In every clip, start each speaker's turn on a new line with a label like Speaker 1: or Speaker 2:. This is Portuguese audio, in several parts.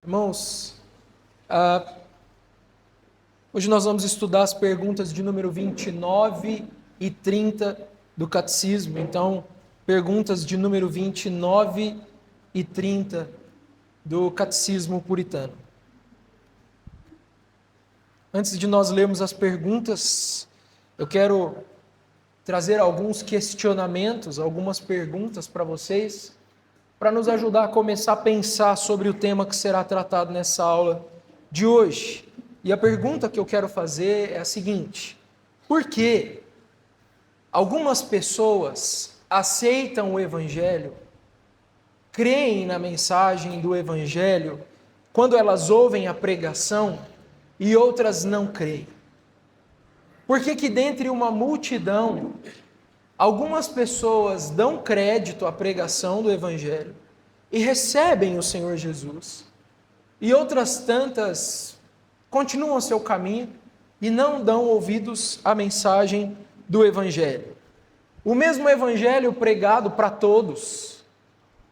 Speaker 1: Irmãos, hoje nós vamos estudar as perguntas de número 29 e 30 do Catecismo. Então, perguntas de número 29 e 30 do Catecismo Puritano. Antes de nós lermos as perguntas, eu quero trazer alguns questionamentos, algumas perguntas para vocês, para nos ajudar a começar a pensar sobre o tema que será tratado nessa aula de hoje. E a pergunta que eu quero fazer é a seguinte: por que algumas pessoas aceitam o Evangelho, creem na mensagem do Evangelho, quando elas ouvem a pregação, e outras não creem? Por que dentre uma multidão, algumas pessoas dão crédito à pregação do Evangelho e recebem o Senhor Jesus, e outras tantas continuam seu caminho e não dão ouvidos à mensagem do Evangelho? O mesmo Evangelho pregado para todos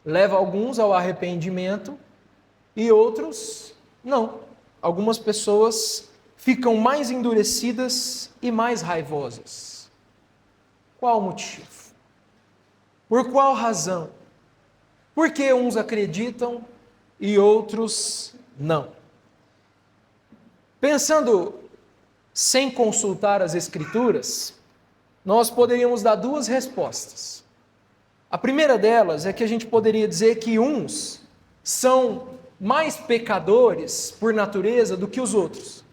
Speaker 1: leva alguns ao arrependimento e outros não. Algumas pessoas ficam mais endurecidas e mais raivosas. Qual o motivo? Por qual razão? Por que uns acreditam e outros não? Pensando sem consultar as Escrituras, nós poderíamos dar duas respostas. A primeira delas é que a gente poderia dizer que uns são mais pecadores por natureza do que os outros.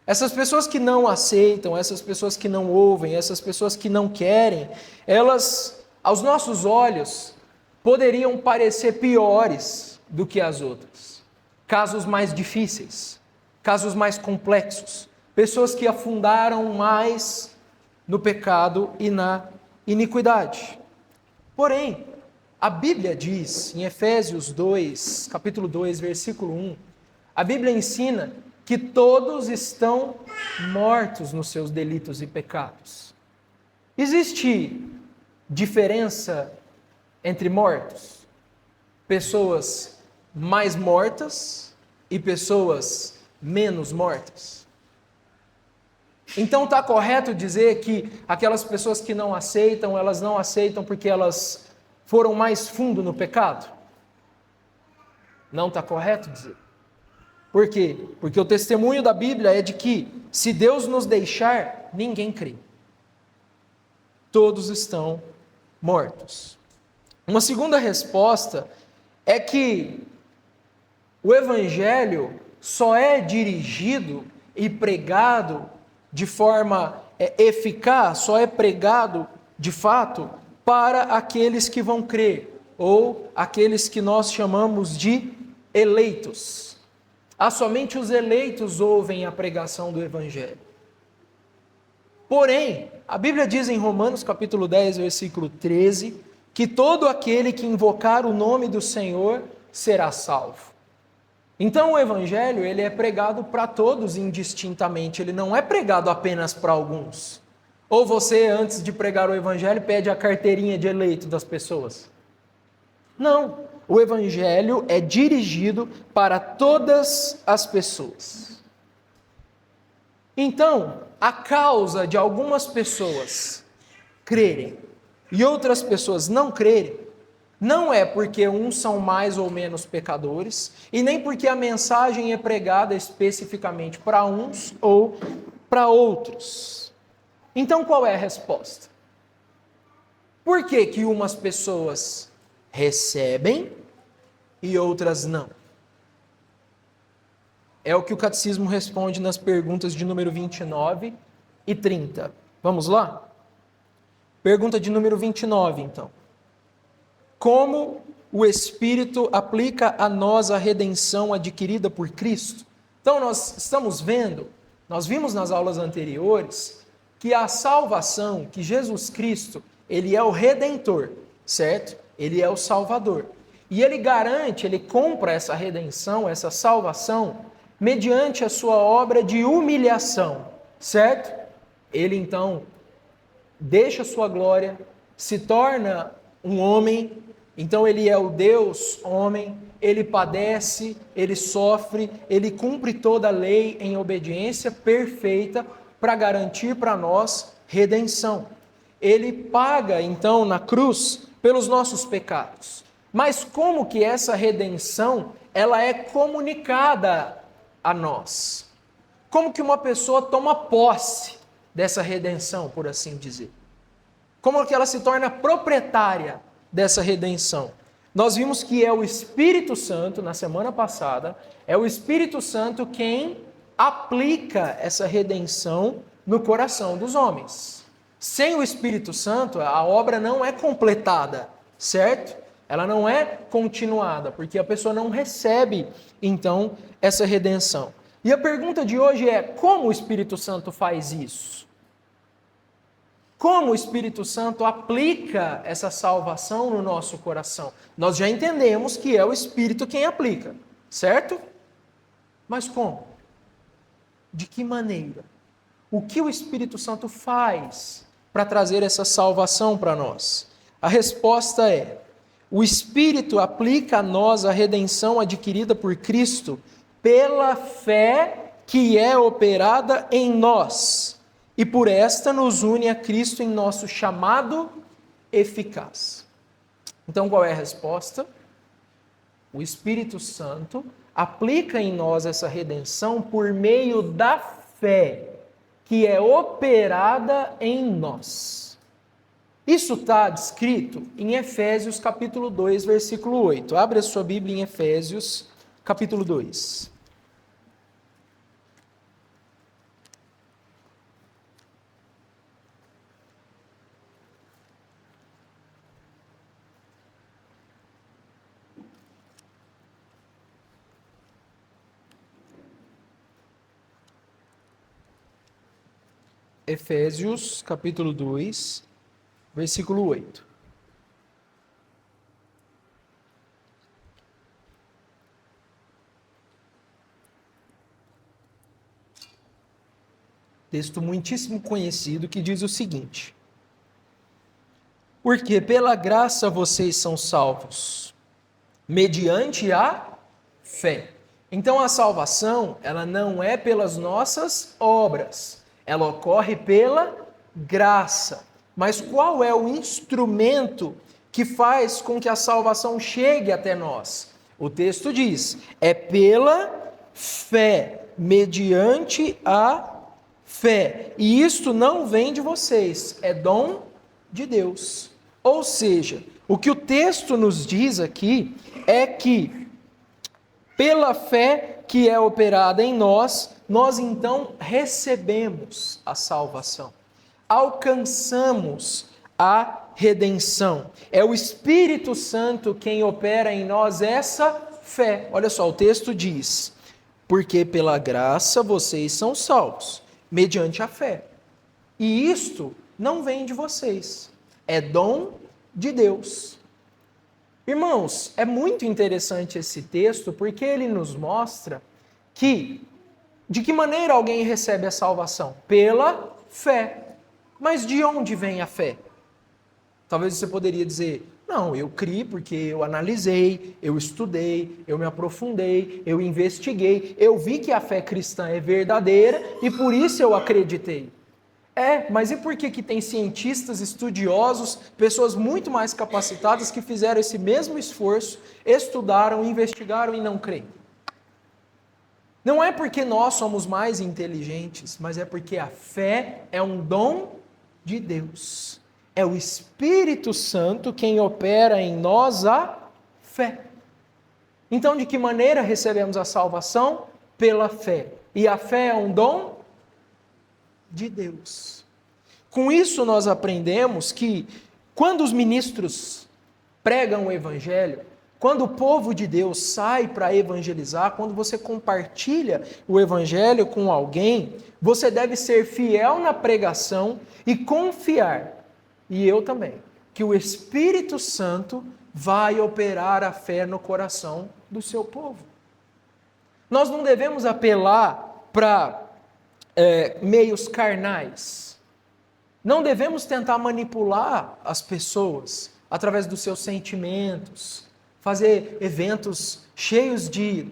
Speaker 1: Essas pessoas que não aceitam, essas pessoas que não ouvem, essas pessoas que não querem, elas, aos nossos olhos, poderiam parecer piores do que as outras. Casos mais difíceis, casos mais complexos, pessoas que afundaram mais no pecado e na iniquidade. Porém, a Bíblia diz, em Efésios 2, capítulo 2, versículo 1, a Bíblia ensina que todos estão mortos nos seus delitos e pecados. Existe diferença entre mortos? Pessoas mais mortas e pessoas menos mortas? Então está correto dizer que aquelas pessoas que não aceitam, elas não aceitam porque elas foram mais fundo no pecado? Não está correto dizer. Por quê? Porque o testemunho da Bíblia é de que, se Deus nos deixar, ninguém crê. Todos estão mortos. Uma segunda resposta é que o Evangelho só é dirigido e pregado de forma eficaz, só é pregado de fato para aqueles que vão crer, ou aqueles que nós chamamos de eleitos. Somente os eleitos ouvem a pregação do Evangelho. Porém, a Bíblia diz em Romanos capítulo 10, versículo 13, que todo aquele que invocar o nome do Senhor será salvo. Então o Evangelho, ele é pregado para todos indistintamente, ele não é pregado apenas para alguns. Ou você, antes de pregar o Evangelho, pede a carteirinha de eleito das pessoas? Não, o Evangelho é dirigido para todas as pessoas. Então, a causa de algumas pessoas crerem e outras pessoas não crerem, não é porque uns são mais ou menos pecadores, e nem porque a mensagem é pregada especificamente para uns ou para outros. Então, qual é a resposta? Por que umas pessoas recebem e outras não? É o que o Catecismo responde nas perguntas de número 29 e 30. Vamos lá? Pergunta de número 29, então. Como o Espírito aplica a nós a redenção adquirida por Cristo? Então, nós vimos nas aulas anteriores que a salvação, que Jesus Cristo, ele é o Redentor, certo? Ele é o Salvador. E ele garante, ele compra essa redenção, essa salvação, mediante a sua obra de humilhação, certo? Ele então deixa a sua glória, se torna um homem Então ele é o Deus homem, ele padece, ele sofre, ele cumpre toda a lei em obediência perfeita para garantir para nós redenção. Ele paga então na cruz pelos nossos pecados. Mas como que essa redenção ela é comunicada a nós? Como que uma pessoa toma posse dessa redenção, por assim dizer? Como que ela se torna proprietária dessa redenção? Nós vimos que é o Espírito Santo, na semana passada, é o Espírito Santo quem aplica essa redenção no coração dos homens. Sem o Espírito Santo, a obra não é completada, certo? Ela não é continuada, porque a pessoa não recebe, então, essa redenção. E a pergunta de hoje é: como o Espírito Santo faz isso? Como o Espírito Santo aplica essa salvação no nosso coração? Nós já entendemos que é o Espírito quem aplica, certo? Mas como? De que maneira? O que o Espírito Santo faz para trazer essa salvação para nós? A resposta é: o Espírito aplica a nós a redenção adquirida por Cristo pela fé que é operada em nós, e por esta nos une a Cristo em nosso chamado eficaz. Então, qual é a resposta? O Espírito Santo aplica em nós essa redenção por meio da fé que é operada em nós. Isso está descrito em Efésios capítulo 2, versículo 8. Abre a sua Bíblia em Efésios capítulo 2. Efésios capítulo 2, versículo 8. Texto muitíssimo conhecido que diz o seguinte: porque pela graça vocês são salvos, mediante a fé. Então a salvação, ela não é pelas nossas obras, ela ocorre pela graça. Mas qual é o instrumento que faz com que a salvação chegue até nós? O texto diz: é pela fé, mediante a fé. E isto não vem de vocês, é dom de Deus. Ou seja, o que o texto nos diz aqui é que, pela fé que é operada em nós, nós então recebemos a salvação, alcançamos a redenção. É o Espírito Santo quem opera em nós essa fé. Olha só, o texto diz: porque pela graça vocês são salvos, mediante a fé. E isto não vem de vocês, é dom de Deus. Irmãos, é muito interessante esse texto porque ele nos mostra que de que maneira alguém recebe a salvação? Pela fé. Mas de onde vem a fé? Talvez você poderia dizer: não, eu criei porque eu analisei, eu estudei, eu me aprofundei, eu investiguei, eu vi que a fé cristã é verdadeira e por isso eu acreditei. Mas e por que tem cientistas, estudiosos, pessoas muito mais capacitadas que fizeram esse mesmo esforço, estudaram, investigaram e não creem? Não é porque nós somos mais inteligentes, mas é porque a fé é um dom de Deus. É o Espírito Santo quem opera em nós a fé. Então, de que maneira recebemos a salvação? Pela fé. E a fé é um dom de Deus. Com isso nós aprendemos que quando os ministros pregam o Evangelho, quando o povo de Deus sai para evangelizar, quando você compartilha o Evangelho com alguém, você deve ser fiel na pregação e confiar, e eu também, que o Espírito Santo vai operar a fé no coração do seu povo. Nós não devemos apelar para meios carnais. Não devemos tentar manipular as pessoas através dos seus sentimentos, fazer eventos cheios de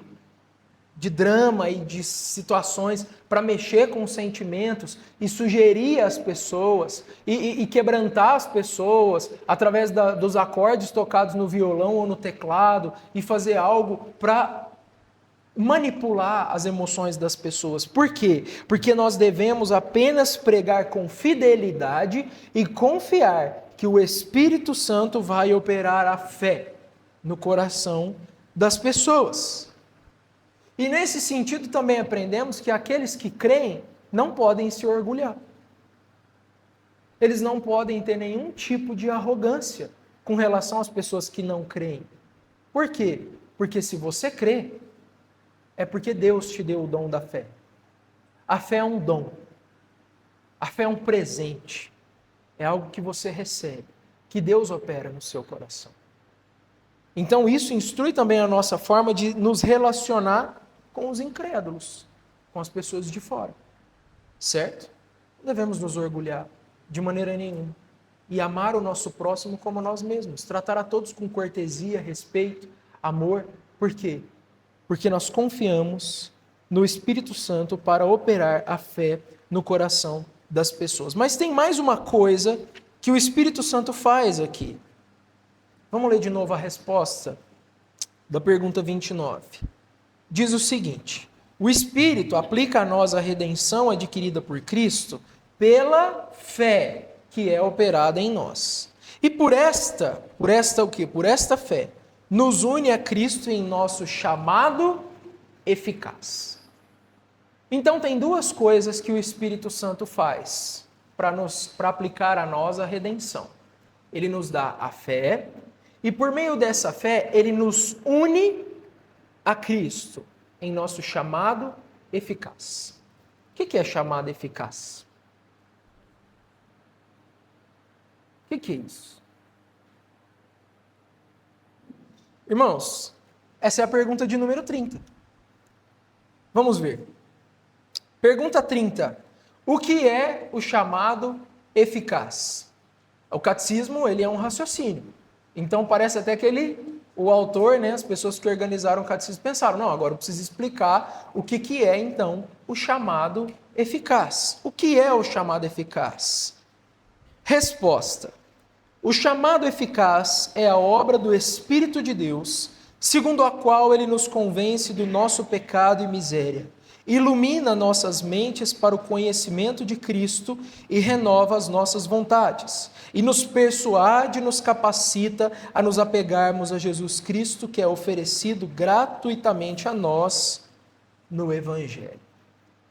Speaker 1: drama e de situações para mexer com os sentimentos e sugerir às pessoas e quebrantar as pessoas através dos acordes tocados no violão ou no teclado e fazer algo para manipular as emoções das pessoas. Por quê? Porque nós devemos apenas pregar com fidelidade e confiar que o Espírito Santo vai operar a fé no coração das pessoas. E nesse sentido também aprendemos que aqueles que creem não podem se orgulhar. Eles não podem ter nenhum tipo de arrogância com relação às pessoas que não creem. Por quê? Porque se você crê, é porque Deus te deu o dom da fé. A fé é um dom. A fé é um presente. É algo que você recebe, que Deus opera no seu coração. Então isso instrui também a nossa forma de nos relacionar com os incrédulos, com as pessoas de fora. Certo? Não devemos nos orgulhar de maneira nenhuma. E amar o nosso próximo como nós mesmos. Tratar a todos com cortesia, respeito, amor. Por quê? Porque nós confiamos no Espírito Santo para operar a fé no coração das pessoas. Mas tem mais uma coisa que o Espírito Santo faz aqui. Vamos ler de novo a resposta da pergunta 29. Diz o seguinte: o Espírito aplica a nós a redenção adquirida por Cristo pela fé que é operada em nós. E por esta o quê? Por esta fé, nos une a Cristo em nosso chamado eficaz. Então tem duas coisas que o Espírito Santo faz para aplicar a nós a redenção. Ele nos dá a fé e por meio dessa fé ele nos une a Cristo em nosso chamado eficaz. O que é chamado eficaz? O que é isso? Irmãos, essa é a pergunta de número 30. Vamos ver. Pergunta 30. O que é o chamado eficaz? O catecismo, ele é um raciocínio. Então parece até que o autor, né, as pessoas que organizaram o catecismo pensaram, não, agora eu preciso explicar o que é então o chamado eficaz. O que é o chamado eficaz? Resposta. O chamado eficaz é a obra do Espírito de Deus, segundo a qual ele nos convence do nosso pecado e miséria, ilumina nossas mentes para o conhecimento de Cristo e renova as nossas vontades, e nos persuade e nos capacita a nos apegarmos a Jesus Cristo, que é oferecido gratuitamente a nós no Evangelho.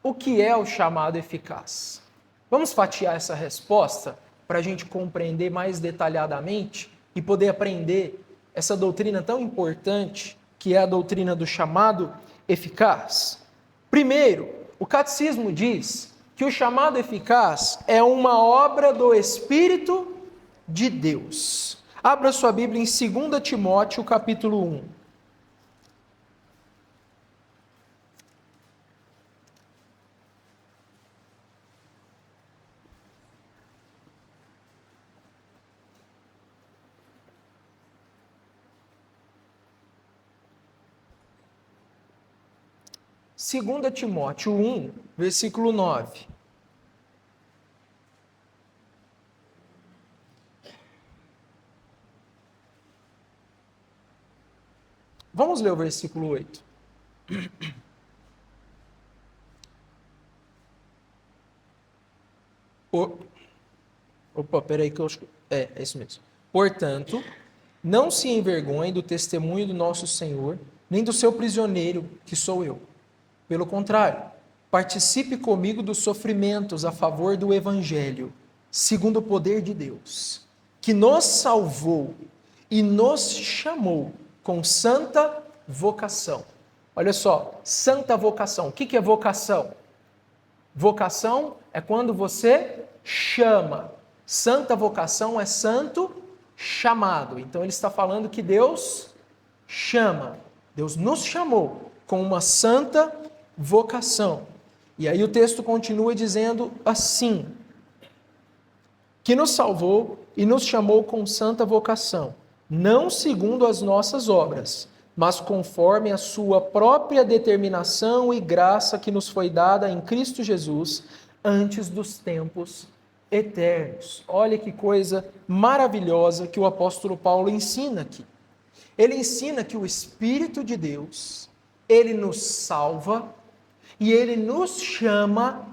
Speaker 1: O que é o chamado eficaz? Vamos fatiar essa resposta para a gente compreender mais detalhadamente e poder aprender essa doutrina tão importante, que é a doutrina do chamado eficaz. Primeiro, o catecismo diz que o chamado eficaz é uma obra do Espírito de Deus. Abra sua Bíblia em 2 Timóteo, capítulo 1. Segunda Timóteo 1, versículo 9. Vamos ler o versículo 8. Opa, peraí que eu acho que... É isso mesmo. Portanto, não se envergonhe do testemunho do nosso Senhor, nem do seu prisioneiro, que sou eu. Pelo contrário, participe comigo dos sofrimentos a favor do Evangelho, segundo o poder de Deus, que nos salvou e nos chamou com santa vocação. Olha só, santa vocação. O que é vocação? Vocação é quando você chama. Santa vocação é santo chamado. Então ele está falando que Deus chama. Deus nos chamou com uma santa vocação. E aí o texto continua dizendo assim: que nos salvou e nos chamou com santa vocação, não segundo as nossas obras, mas conforme a sua própria determinação e graça que nos foi dada em Cristo Jesus antes dos tempos eternos. Olha que coisa maravilhosa que o apóstolo Paulo ensina aqui. Ele ensina que o Espírito de Deus, ele nos salva e ele nos chama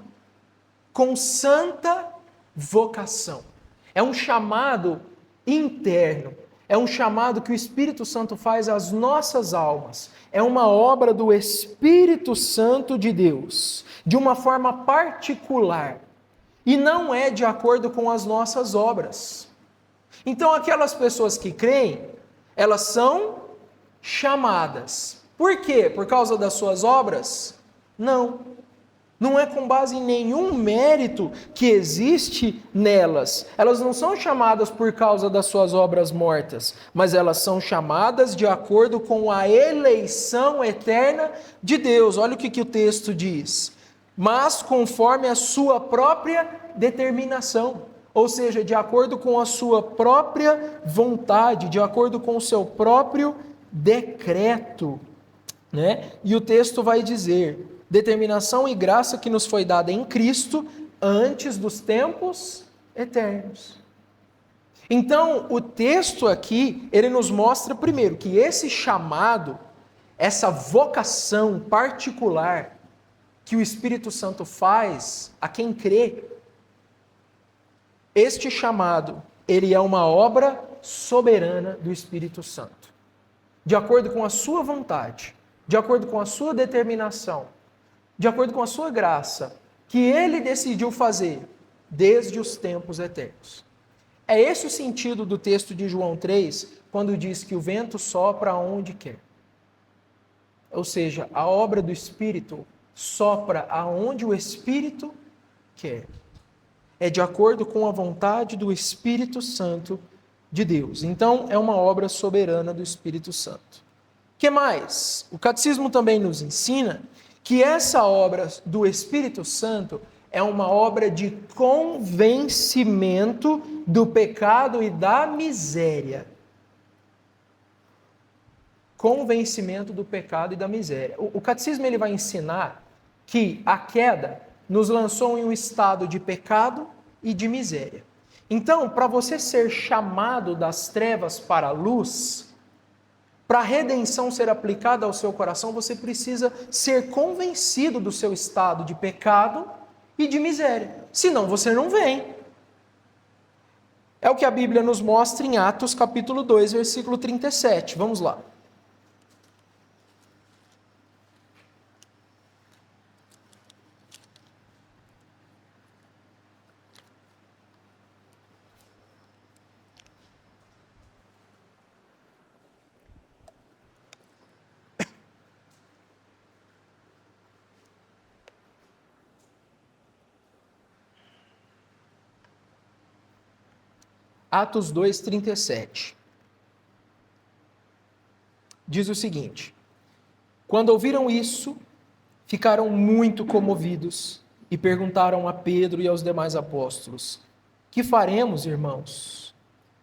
Speaker 1: com santa vocação. É um chamado interno, é um chamado que o Espírito Santo faz às nossas almas. É uma obra do Espírito Santo de Deus, de uma forma particular, e não é de acordo com as nossas obras. Então, aquelas pessoas que creem, elas são chamadas. Por quê? Por causa das suas obras? Não. Não é com base em nenhum mérito que existe nelas. Elas não são chamadas por causa das suas obras mortas, mas elas são chamadas de acordo com a eleição eterna de Deus. Olha o que o texto diz. Mas conforme a sua própria determinação, ou seja, de acordo com a sua própria vontade, de acordo com o seu próprio decreto, né? E o texto vai dizer: determinação e graça que nos foi dada em Cristo antes dos tempos eternos. Então, o texto aqui, ele nos mostra primeiro que esse chamado, essa vocação particular que o Espírito Santo faz a quem crê, este chamado, ele é uma obra soberana do Espírito Santo. De acordo com a sua vontade, de acordo com a sua determinação, de acordo com a sua graça, que ele decidiu fazer desde os tempos eternos. É esse o sentido do texto de João 3, quando diz que o vento sopra aonde quer. Ou seja, a obra do Espírito sopra aonde o Espírito quer. É de acordo com a vontade do Espírito Santo de Deus. Então, é uma obra soberana do Espírito Santo. O que mais? O Catecismo também nos ensina que essa obra do Espírito Santo é uma obra de convencimento do pecado e da miséria. Convencimento do pecado e da miséria. O Catecismo ele vai ensinar que a queda nos lançou em um estado de pecado e de miséria. Então, para você ser chamado das trevas para a luz, para a redenção ser aplicada ao seu coração, você precisa ser convencido do seu estado de pecado e de miséria. Senão você não vem. É o que a Bíblia nos mostra em Atos capítulo 2, versículo 37. Vamos lá. Atos 2, 37. Diz o seguinte: quando ouviram isso, ficaram muito comovidos e perguntaram a Pedro e aos demais apóstolos: que faremos, irmãos?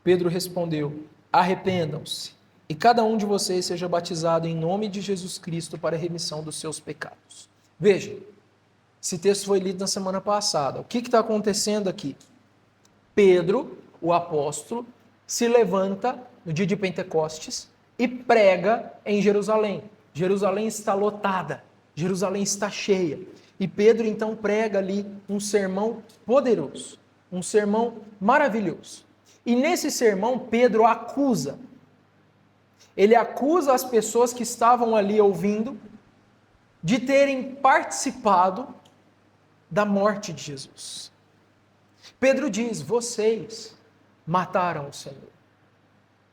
Speaker 1: Pedro respondeu: arrependam-se e cada um de vocês seja batizado em nome de Jesus Cristo para a remissão dos seus pecados. Veja, esse texto foi lido na semana passada. O que está acontecendo aqui? Pedro, o apóstolo, se levanta no dia de Pentecostes e prega em Jerusalém. Jerusalém está lotada, Jerusalém está cheia. E Pedro então prega ali um sermão poderoso, um sermão maravilhoso. E nesse sermão Pedro acusa. Ele acusa as pessoas que estavam ali ouvindo de terem participado da morte de Jesus. Pedro diz: vocês mataram o Senhor.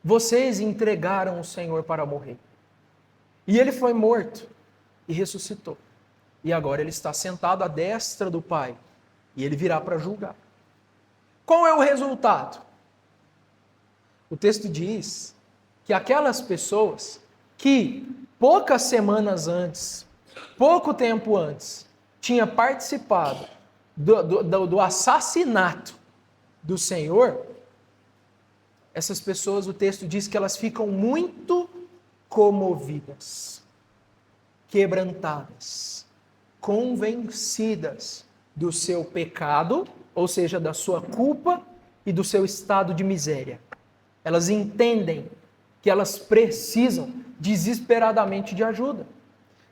Speaker 1: Vocês entregaram o Senhor para morrer. E ele foi morto e ressuscitou. E agora ele está sentado à destra do Pai. E ele virá para julgar. Qual é o resultado? O texto diz que aquelas pessoas que poucas semanas antes, pouco tempo antes, tinha participado do assassinato do Senhor, essas pessoas, o texto diz que elas ficam muito comovidas, quebrantadas, convencidas do seu pecado, ou seja, da sua culpa e do seu estado de miséria. Elas entendem que elas precisam desesperadamente de ajuda,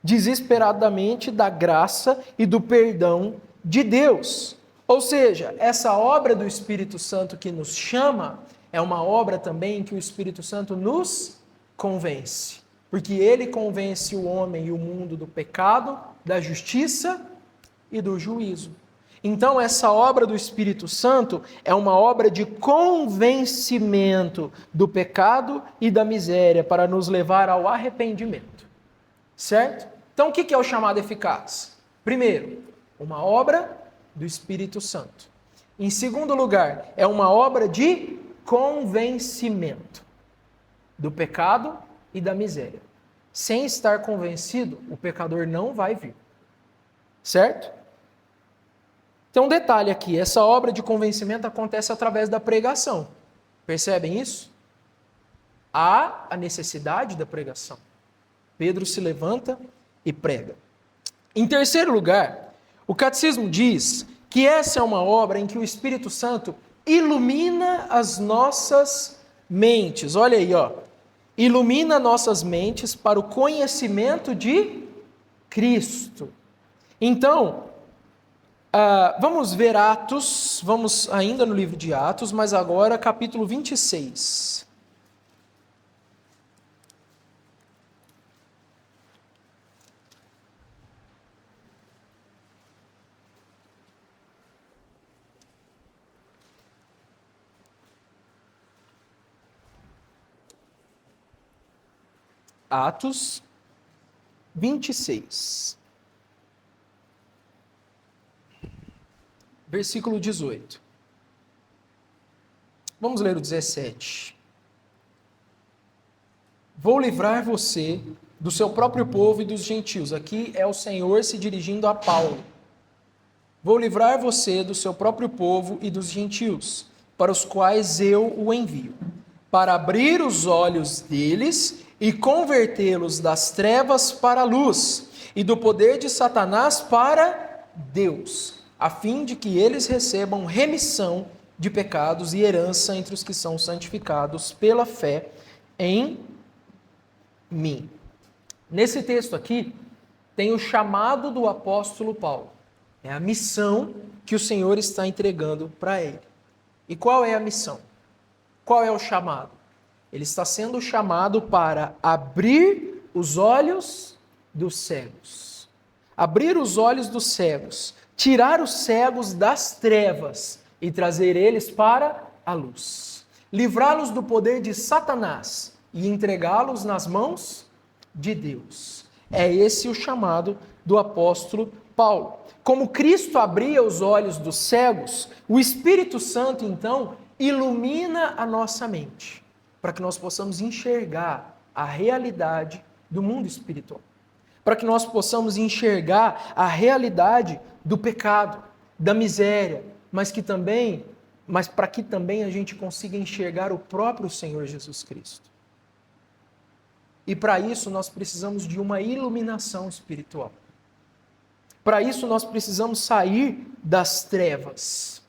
Speaker 1: desesperadamente da graça e do perdão de Deus. Ou seja, essa obra do Espírito Santo que nos chama é uma obra também em que o Espírito Santo nos convence, porque ele convence o homem e o mundo do pecado, da justiça e do juízo. Então, essa obra do Espírito Santo é uma obra de convencimento do pecado e da miséria para nos levar ao arrependimento. Certo? Então, o que é o chamado eficaz? Primeiro, uma obra do Espírito Santo. Em segundo lugar, é uma obra de convencimento do pecado e da miséria. Sem estar convencido, o pecador não vai vir. Certo? Então, um detalhe aqui, essa obra de convencimento acontece através da pregação. Percebem isso? Há a necessidade da pregação. Pedro se levanta e prega. Em terceiro lugar, o catecismo diz que essa é uma obra em que o Espírito Santo ilumina as nossas mentes. Olha aí, ó. Ilumina nossas mentes para o conhecimento de Cristo. Então, vamos ver Atos, vamos ainda no livro de Atos, mas agora capítulo 26. Atos 26. Versículo 18. Vamos ler o 17. Vou livrar você do seu próprio povo e dos gentios. Aqui é o Senhor se dirigindo a Paulo. Vou livrar você do seu próprio povo e dos gentios, para os quais eu o envio, para abrir os olhos deles e convertê-los das trevas para a luz e do poder de Satanás para Deus, a fim de que eles recebam remissão de pecados e herança entre os que são santificados pela fé em mim. Nesse texto aqui, tem o chamado do apóstolo Paulo. É a missão que o Senhor está entregando para ele. E qual é a missão? Qual é o chamado? Ele está sendo chamado para abrir os olhos dos cegos. Abrir os olhos dos cegos. Tirar os cegos das trevas e trazer eles para a luz. Livrá-los do poder de Satanás e entregá-los nas mãos de Deus. É esse o chamado do apóstolo Paulo. Como Cristo abria os olhos dos cegos, o Espírito Santo, então, ilumina a nossa mente, para que nós possamos enxergar a realidade do mundo espiritual. Para que nós possamos enxergar a realidade do pecado, da miséria, mas para que também a gente consiga enxergar o próprio Senhor Jesus Cristo. E para isso nós precisamos de uma iluminação espiritual. Para isso nós precisamos sair das trevas.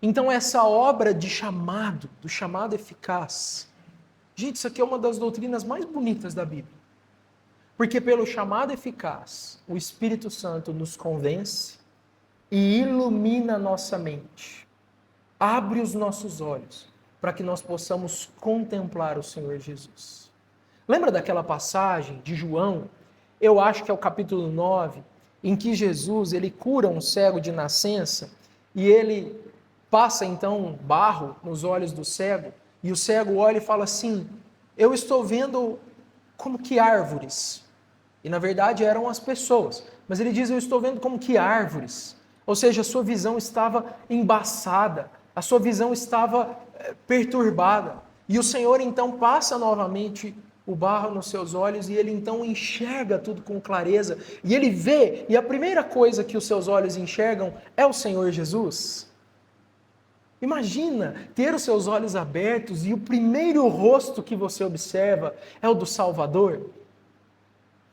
Speaker 1: Então essa obra de chamado, do chamado eficaz, gente, isso aqui é uma das doutrinas mais bonitas da Bíblia. Porque pelo chamado eficaz, o Espírito Santo nos convence e ilumina a nossa mente. Abre os nossos olhos para que nós possamos contemplar o Senhor Jesus. Lembra daquela passagem de João? Eu acho que é o capítulo 9, em que Jesus ele cura um cego de nascença e ele passa então barro nos olhos do cego e o cego olha e fala assim: eu estou vendo como que árvores. E na verdade eram as pessoas. Mas ele diz: eu estou vendo como que árvores. Ou seja, a sua visão estava embaçada, a sua visão estava perturbada. E o Senhor então passa novamente o barro nos seus olhos e ele então enxerga tudo com clareza. E ele vê, e a primeira coisa que os seus olhos enxergam é o Senhor Jesus. Imagina ter os seus olhos abertos e o primeiro rosto que você observa é o do Salvador.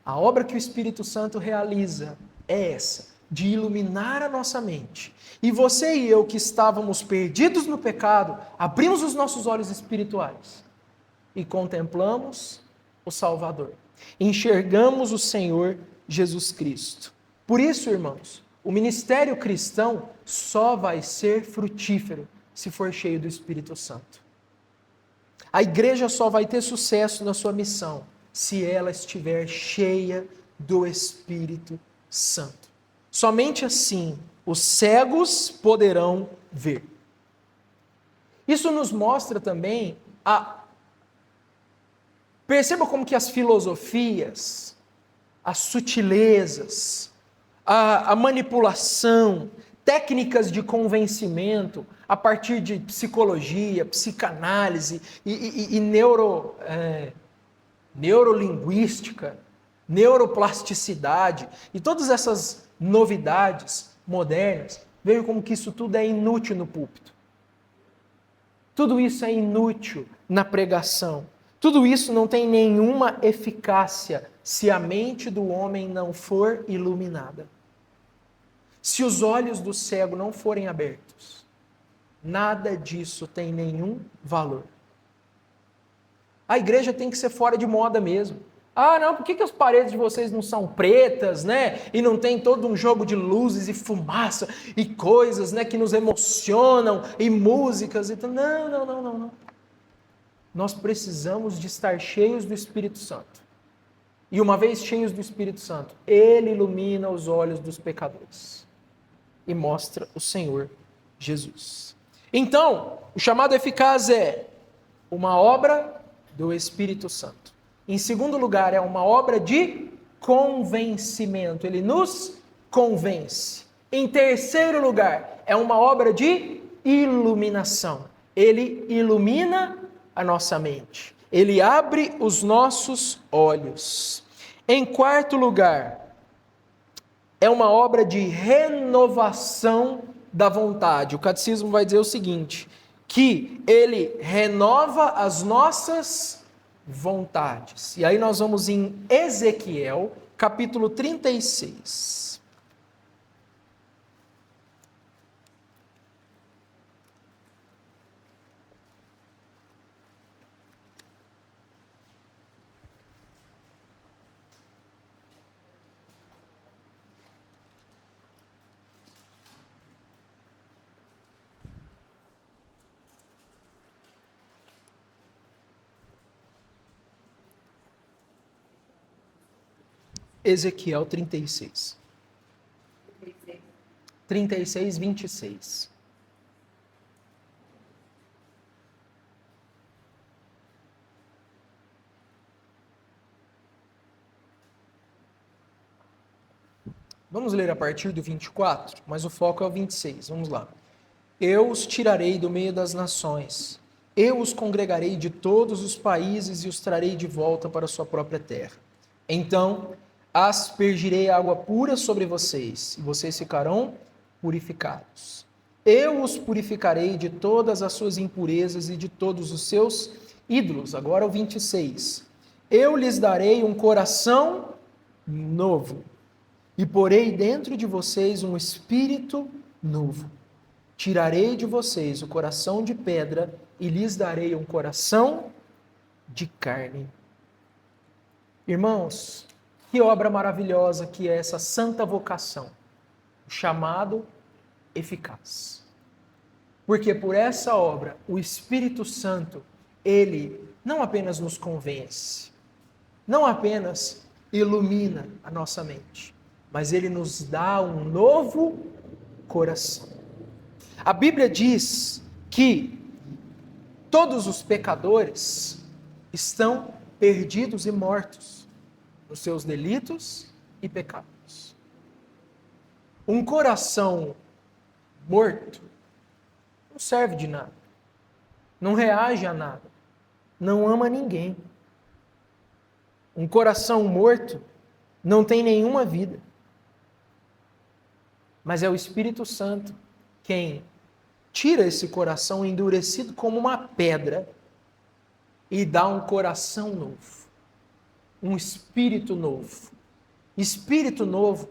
Speaker 1: A obra que o Espírito Santo realiza é essa, de iluminar a nossa mente. E você e eu que estávamos perdidos no pecado, abrimos os nossos olhos espirituais e contemplamos o Salvador. Enxergamos o Senhor Jesus Cristo. Por isso, irmãos, o ministério cristão só vai ser frutífero se for cheio do Espírito Santo. A igreja só vai ter sucesso na sua missão se ela estiver cheia do Espírito Santo. Somente assim os cegos poderão ver. Isso nos mostra também Perceba como que as filosofias, as sutilezas, a manipulação, técnicas de convencimento a partir de psicologia, psicanálise e neurolinguística, neuroplasticidade e todas essas novidades modernas, vejam como que isso tudo é inútil no púlpito. Tudo isso é inútil na pregação. Tudo isso não tem nenhuma eficácia se a mente do homem não for iluminada. Se os olhos do cego não forem abertos, nada disso tem nenhum valor. A igreja tem que ser fora de moda mesmo. Ah, não, por que as paredes de vocês não são pretas, né? E não tem todo um jogo de luzes e fumaça e coisas, né, que nos emocionam e músicas e tal. Não. Nós precisamos de estar cheios do Espírito Santo. E uma vez cheios do Espírito Santo, ele ilumina os olhos dos pecadores e mostra o Senhor Jesus. Então, o chamado eficaz é uma obra do Espírito Santo. Em segundo lugar, é uma obra de convencimento. Ele nos convence. Em terceiro lugar, é uma obra de iluminação. Ele ilumina a nossa mente. Ele abre os nossos olhos. Em quarto lugar, é uma obra de renovação da vontade. O catecismo vai dizer o seguinte, que ele renova as nossas vontades. E aí nós vamos em Ezequiel, capítulo 36. Ezequiel 36. 36, 26. Vamos ler a partir do 24, mas o foco é o 26. Vamos lá. Eu os tirarei do meio das nações. Eu os congregarei de todos os países e os trarei de volta para a sua própria terra. Então aspergirei água pura sobre vocês, e vocês ficarão purificados. Eu os purificarei de todas as suas impurezas e de todos os seus ídolos. Agora o 26. Eu lhes darei um coração novo, e porei dentro de vocês um espírito novo. Tirarei de vocês o coração de pedra e lhes darei um coração de carne. Irmãos, que obra maravilhosa que é essa santa vocação, o chamado eficaz. Porque por essa obra, o Espírito Santo, ele não apenas nos convence, não apenas ilumina a nossa mente, mas ele nos dá um novo coração. A Bíblia diz que todos os pecadores estão perdidos e mortos nos seus delitos e pecados. Um coração morto não serve de nada, não reage a nada, não ama ninguém. Um coração morto não tem nenhuma vida. Mas é o Espírito Santo quem tira esse coração endurecido como uma pedra e dá um coração novo, um espírito novo. Espírito novo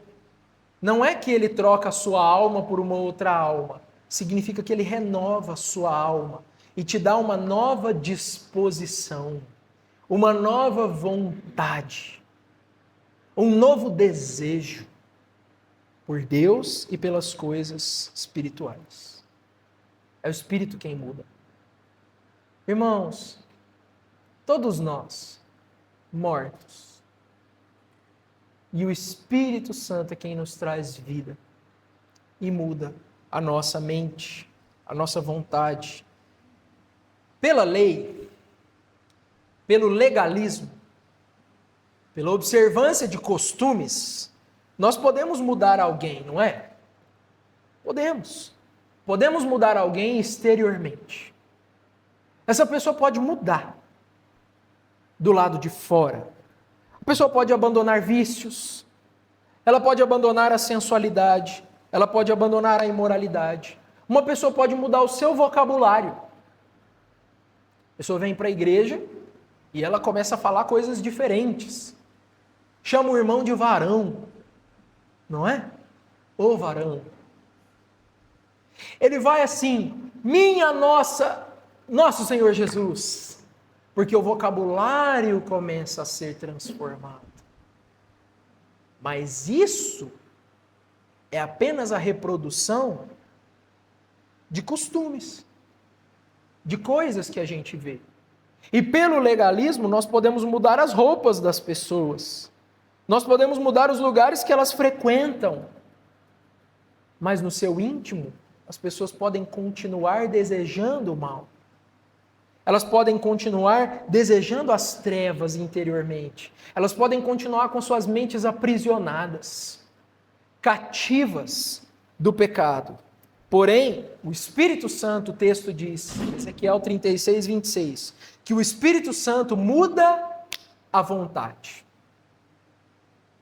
Speaker 1: não é que ele troca a sua alma por uma outra alma, significa que ele renova a sua alma e te dá uma nova disposição, uma nova vontade, um novo desejo por Deus e pelas coisas espirituais. É o Espírito quem muda. Irmãos, todos nós, mortos, e o Espírito Santo é quem nos traz vida e muda a nossa mente, a nossa vontade. Pela lei, pelo legalismo, pela observância de costumes, nós podemos mudar alguém, não é? Podemos. Podemos mudar alguém exteriormente. Essa pessoa pode mudar do lado de fora. A pessoa pode abandonar vícios, ela pode abandonar a sensualidade, ela pode abandonar a imoralidade. Uma pessoa pode mudar o seu vocabulário. A pessoa vem para a igreja e ela começa a falar coisas diferentes. Chama o irmão de varão, não é? Ô varão. Ele vai assim, nosso Senhor Jesus, porque o vocabulário começa a ser transformado. Mas isso é apenas a reprodução de costumes, de coisas que a gente vê. E pelo legalismo nós podemos mudar as roupas das pessoas, nós podemos mudar os lugares que elas frequentam, mas no seu íntimo as pessoas podem continuar desejando o mal. Elas podem continuar desejando as trevas interiormente. Elas podem continuar com suas mentes aprisionadas, cativas do pecado. Porém, o Espírito Santo, o texto diz, Ezequiel 36, 26, que o Espírito Santo muda a vontade.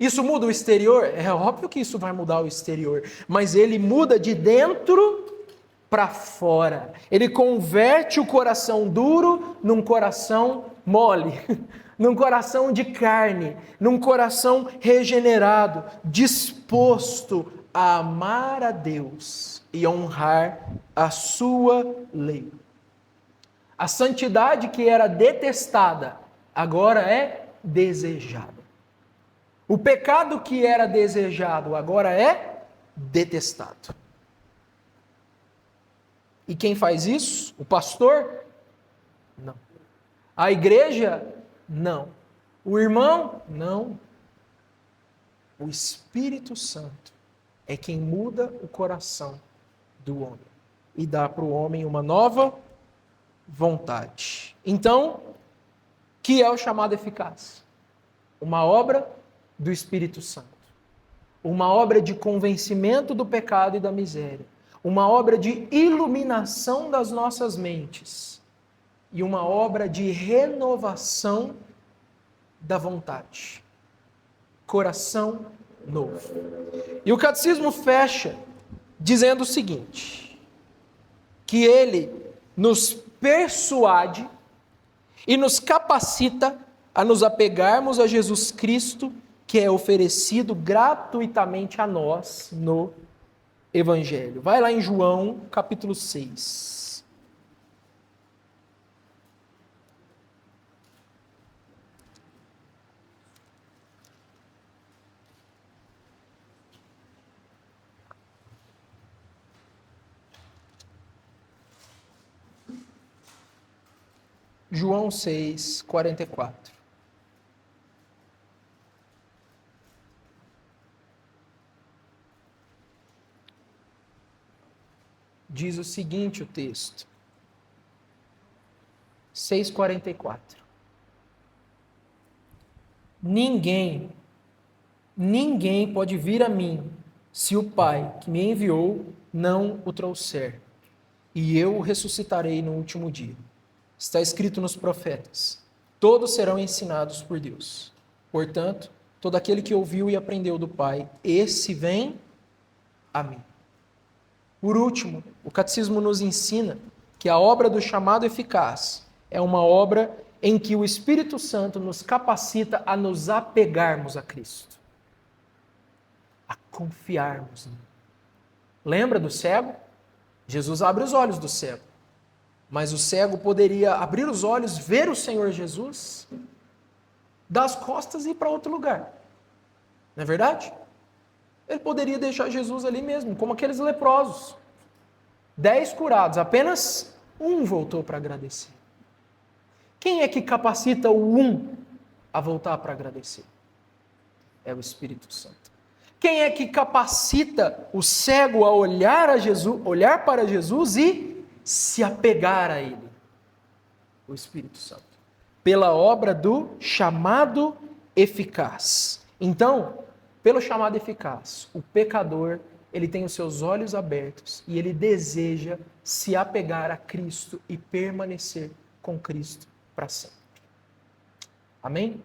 Speaker 1: Isso muda o exterior? É óbvio que isso vai mudar o exterior, mas ele muda de dentro para fora. Ele converte o coração duro num coração mole, num coração de carne, num coração regenerado, disposto a amar a Deus e honrar a sua lei. A santidade que era detestada, agora é desejada. O pecado que era desejado, agora é detestado. E quem faz isso? O pastor? Não. A igreja? Não. O irmão? Não. O Espírito Santo é quem muda o coração do homem e dá para o homem uma nova vontade. Então, que é o chamado eficaz? Uma obra do Espírito Santo. Uma obra de convencimento do pecado e da miséria. Uma obra de iluminação das nossas mentes e uma obra de renovação da vontade. Coração novo. E o catecismo fecha dizendo o seguinte, que ele nos persuade e nos capacita a nos apegarmos a Jesus Cristo, que é oferecido gratuitamente a nós no Evangelho. Vai lá em João, capítulo 6. João 6, 44. Diz o seguinte o texto, 6,44. Ninguém pode vir a mim, se o Pai que me enviou não o trouxer, e eu o ressuscitarei no último dia. Está escrito nos profetas, todos serão ensinados por Deus. Portanto, todo aquele que ouviu e aprendeu do Pai, esse vem a mim. Por último, o catecismo nos ensina que a obra do chamado eficaz é uma obra em que o Espírito Santo nos capacita a nos apegarmos a Cristo, a confiarmos nele. Lembra do cego? Jesus abre os olhos do cego, mas o cego poderia abrir os olhos, ver o Senhor Jesus, dar as costas e ir para outro lugar. Não é verdade? Ele poderia deixar Jesus ali mesmo, como aqueles leprosos. 10 curados, apenas um voltou para agradecer. Quem é que capacita o um a voltar para agradecer? É o Espírito Santo. Quem é que capacita o cego a olhar para Jesus e se apegar a Ele? O Espírito Santo. Pela obra do chamado eficaz. Então, pelo chamado eficaz, o pecador, ele tem os seus olhos abertos e ele deseja se apegar a Cristo e permanecer com Cristo para sempre. Amém?